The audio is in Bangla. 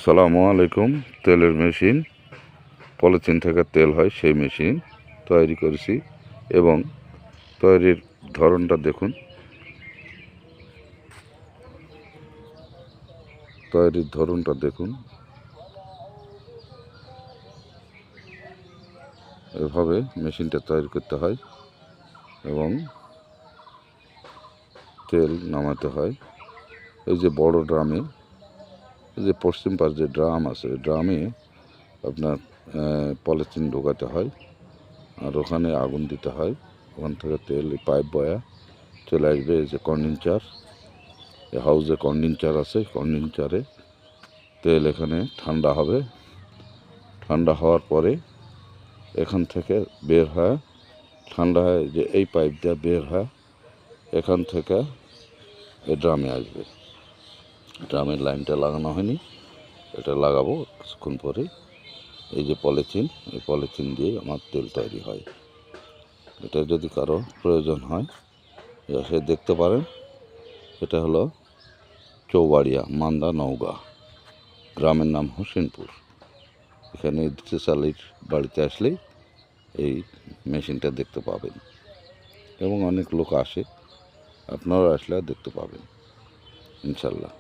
সালামু আলাইকুম। তেলের মেশিন, পলিথিন থেকে তেল হয় সেই মেশিন তৈরি করেছি এবং তৈরির ধরনটা দেখুন। এভাবে মেশিনটা তৈরি করতে হয় এবং তেল নামাতে হয়। এই যে বড় ড্রামে, এই যে পশ্চিম পাশ যে ড্রাম আছে, ড্রামে আপনার পলিথিন ঢোকাতে হয় আর ওখানে আগুন দিতে হয়। ওখান থেকে তেল পাইপ বয়া চলে আসবে। এই যে কন্ডেন্সার, হাউসে কন্ডেন্সার আছে, কন্ডেন্সারে তেল এখানে ঠান্ডা হবে। ঠান্ডা হওয়ার পরে এখান থেকে বের হয়, ঠান্ডা হয় যে এই পাইপ দিয়ে বের হয়, এখান থেকে এই ড্রামে আসবে। ড্রামের লাইনটা লাগানো হয়নি, এটা লাগাবো কিছুক্ষণ পরে। এই যে পলিথিন, এই পলিথিন দিয়ে আমার তেল তৈরি হয়। এটা যদি কারো প্রয়োজন হয় এসে দেখতে পারেন। এটা হলো চৌবাড়িয়া, মান্দা, নওগাঁ। গ্রামের নাম হোসেনপুর। এখানে চালির বাড়িতে আসলেই এই মেশিনটা দেখতে পাবেন এবং অনেক লোক আসে, আপনারা আসলে দেখতে পাবেন ইনশাল্লাহ।